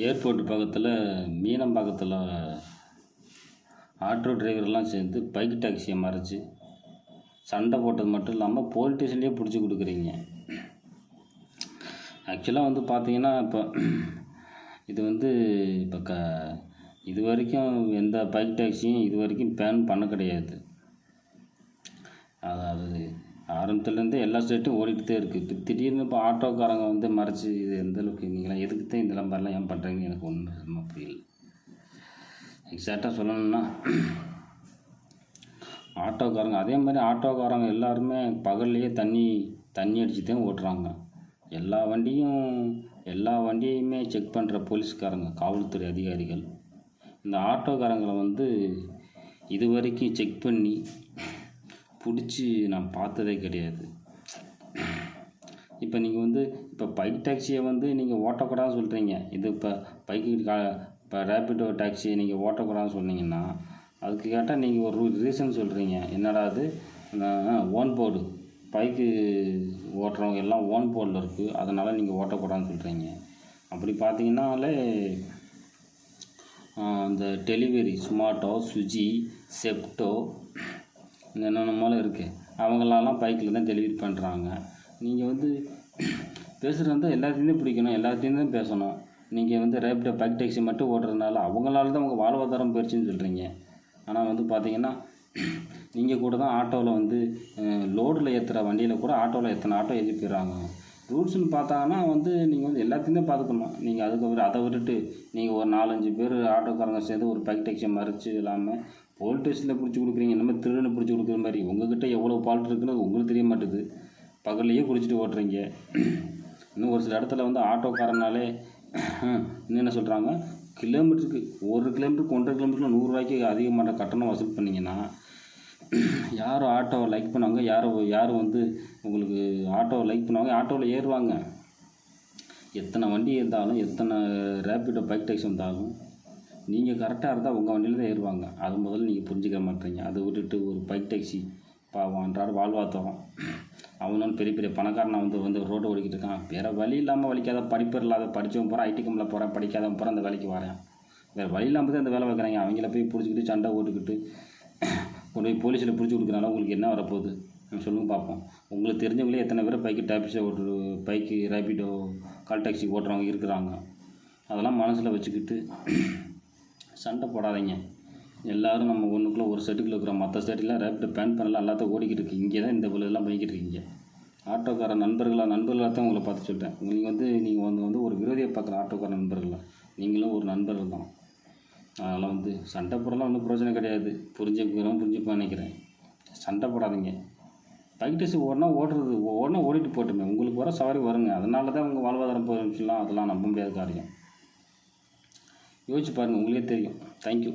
Airport பக்கத்தில் மீனம்பாக்கத்தில் auto டிரைவர்லாம் சேர்ந்து bike டாக்ஸியை மறைச்சி சண்டை போட்டது மட்டும் இல்லாமல் போலீஸ் ஸ்டேஷன்லேயே பிடிச்சி கொடுக்குறீங்க. ஆக்சுவலாக வந்து பார்த்தீங்கன்னா இப்போ இப்போ இது வரைக்கும் எந்த பைக் டாக்ஸியும் இது வரைக்கும் பேன் பண்ண கிடையாது. அதாவது ஆரம்பத்துலேருந்தே எல்லா ஸ்டேட்டும் ஓடிக்கிட்டே இருக்குது. இப்போ திடீர்னு இப்போ ஆட்டோக்காரங்க வந்து மறைச்சி இது எந்த அளவுக்கு நீங்களாம் எதுக்கு தான் இதெல்லாம் மாதிரிலாம் ஏன் பண்ணுறீங்கன்னு எனக்கு ஒன்றும் புரியல. எக்ஸாக்டாக சொல்லணும்னா ஆட்டோக்காரங்க அதே மாதிரி ஆட்டோக்காரங்க எல்லாருமே பகல்லையே தண்ணி அடித்து தான் ஓட்டுறாங்க. எல்லா வண்டியுமே செக் பண்ணுற போலீஸ்காரங்க, காவல்துறை அதிகாரிகள் இந்த ஆட்டோக்காரங்களை வந்து இது வரைக்கும் செக் பண்ணி பிடிச்சி நான் பார்த்ததே கிடையாது. இப்போ நீங்கள் இப்போ பைக் டாக்ஸியை நீங்கள் ஓட்டக்கூடாதுன்னு சொல்கிறீங்க. இது இப்போ ரேபிடோ டாக்ஸியை நீங்கள் ஓட்டக்கூடாதுன்னு சொன்னீங்கன்னா அதுக்கு கேட்டால் நீங்கள் ஒரு ரீசன் சொல்கிறீங்க. என்னடா அது ஓன் போர்டு பைக்கு ஓட்டுறவங்க எல்லாம் ஓன் போர்டில் இருக்குது, அதனால் நீங்கள் ஓட்டக்கூடாதுன்னு சொல்கிறீங்க. அப்படி பார்த்தீங்கன்னாலே இந்த டெலிவரி ஸ்மார்ட்டோ, ஸ்விக்கி, செப்டோ என்னென்னமோலாம் இருக்குது, அவங்களெல்லாம் பைக்கில் தான் டெலிவரி பண்ணுறாங்க. நீங்கள் பேசுகிறது எல்லாத்தையும் பிடிக்கணும், எல்லாத்தையும் தான் பேசணும். நீங்கள் ரேபிடோ பைக் டாக்ஸி மட்டும் ஓட்டுறதுனால அவங்களால தான் உங்கள் வாழ்வாதாரம் போயிடுச்சுன்னு சொல்கிறீங்க. ஆனால் பார்த்தீங்கன்னா நீங்கள் கூட தான் ஆட்டோவில் லோடில் ஏற்றுற வண்டியில் கூட ஆட்டோவில் எத்தனை ஆட்டோ ஏற்றி போயிடுறாங்க. ரூல்ஸ்னு பார்த்தாங்கன்னா நீங்கள் எல்லாத்தையுமே பார்த்துக்கணும். நீங்கள் அதை விட்டுட்டு நீங்கள் ஒரு 4-5 பேர் ஆட்டோக்காரங்க சேர்ந்து ஒரு பைக் டாக்ஸியை மறைச்சி இல்லாமல் போலீஸ் ஸ்டேஷனில் பிடிச்சி கொடுக்குறீங்க. இந்த மாதிரி திருடனை பிடிச்சி கொடுக்குற மாதிரி உங்கள்கிட்ட எவ்வளோ ஃபால்ட் இருக்குன்னு உங்களுக்கு தெரிய மாட்டுது. பகல்லையே குடிச்சிட்டு ஓட்டுறீங்க. இன்னும் ஒரு சில இடத்துல ஆட்டோக்காரனாலே இன்னும் என்ன சொல்கிறாங்க, கிலோமீட்டருக்கு 1 கிலோமீட்டருக்கு 1.5 கிலோமீட்டரில் 100 ரூபாய்க்கு அதிகமான கட்டணம் வசூல் பண்ணிங்கன்னா யாரும் ஆட்டோவை லைக் பண்ணுவாங்க, யாரும் உங்களுக்கு ஆட்டோவை லைக் பண்ணுவாங்க, ஆட்டோவில் ஏறுவாங்க. எத்தனை வண்டி இருந்தாலும் எத்தனை ரேபிடோ பைக் டாக்ஸி வந்தாலும் நீங்கள் கரெக்டாக இருந்தால் உங்கள் வண்டியில் தான் ஏறுவாங்க. அது முதல்ல நீங்கள் புரிஞ்சுக்க மாட்டீங்க. அதை விட்டுட்டு ஒரு பைக் டாக்ஸி பாவம் அன்றாட வாழ்வாதாரம், அவனும் பெரிய பெரிய பணக்காரனை ரோடு ஓடிக்கிட்டு இருக்கான். வேறு வழி இல்லாமல் வலிக்காத, படிப்பு இல்லாத, படித்தவன் போகிறேன், ஐடி கம்பெனியில் போகிறேன், படிக்காதவன் போகிறேன், அந்த வேலைக்கு வரேன். வேறு வழி இல்லாமல் தான் அந்த வேலை வைக்கிறாங்க. அவங்கள போய் பிடிச்சிக்கிட்டு சண்டை ஓட்டுக்கிட்டு கொண்டு போய் போலீஸில் பிடிச்சி கொடுக்குறனால உங்களுக்கு என்ன வரப்போகுது சொல்லுங்கள் பார்ப்போம். உங்களுக்கு தெரிஞ்சவங்களே எத்தனை பேர் பைக்கு ரேபிடோ கால் டாக்ஸி ஓட்டுறவங்க இருக்கிறாங்க. அதெல்லாம் மனசில் வச்சுக்கிட்டு சண்டை போடாதீங்க. எல்லோரும் நம்ம ஒன்றுக்குள்ளே ஒரு செட்டுக்குள்ளே இருக்கிறோம். மற்ற ஸ்டேட்டில் ரேபிடோ பேன் பண்ணலாம், எல்லாத்தையும் ஓடிக்கிட்டு இருக்குது. இங்கே தான் இந்த இதெல்லாம் பண்ணிக்கிட்டு இருக்கீங்க. ஆட்டோக்கார நண்பர்களாக தான் உங்களை பார்த்து சொல்கிறேன். நீங்கள் ஒரு விரோதியை பார்க்குற ஆட்டோக்கார நண்பர்களாக நீங்களும் ஒரு நண்பர்கள் தான். அதனால் சண்டை போடலாம் ஒன்றும் பிரச்சனை கிடையாது. புரிஞ்சுப்பேன் நினைக்கிறேன். சண்டை போடாதீங்க. பைக் டாக்ஸி ஓடினா ஓடிட்டு போட்டுமே, உங்களுக்கு வர சவாரி வருங்க. அதனால தான் உங்கள் வாழ்வாதாரம் போயிடுச்சுலாம். அதெல்லாம் நம்ப முடியாத காரியம். யோசிச்சு பாருங்கள், உங்களுக்கே தெரியும். தேங்க்யூ.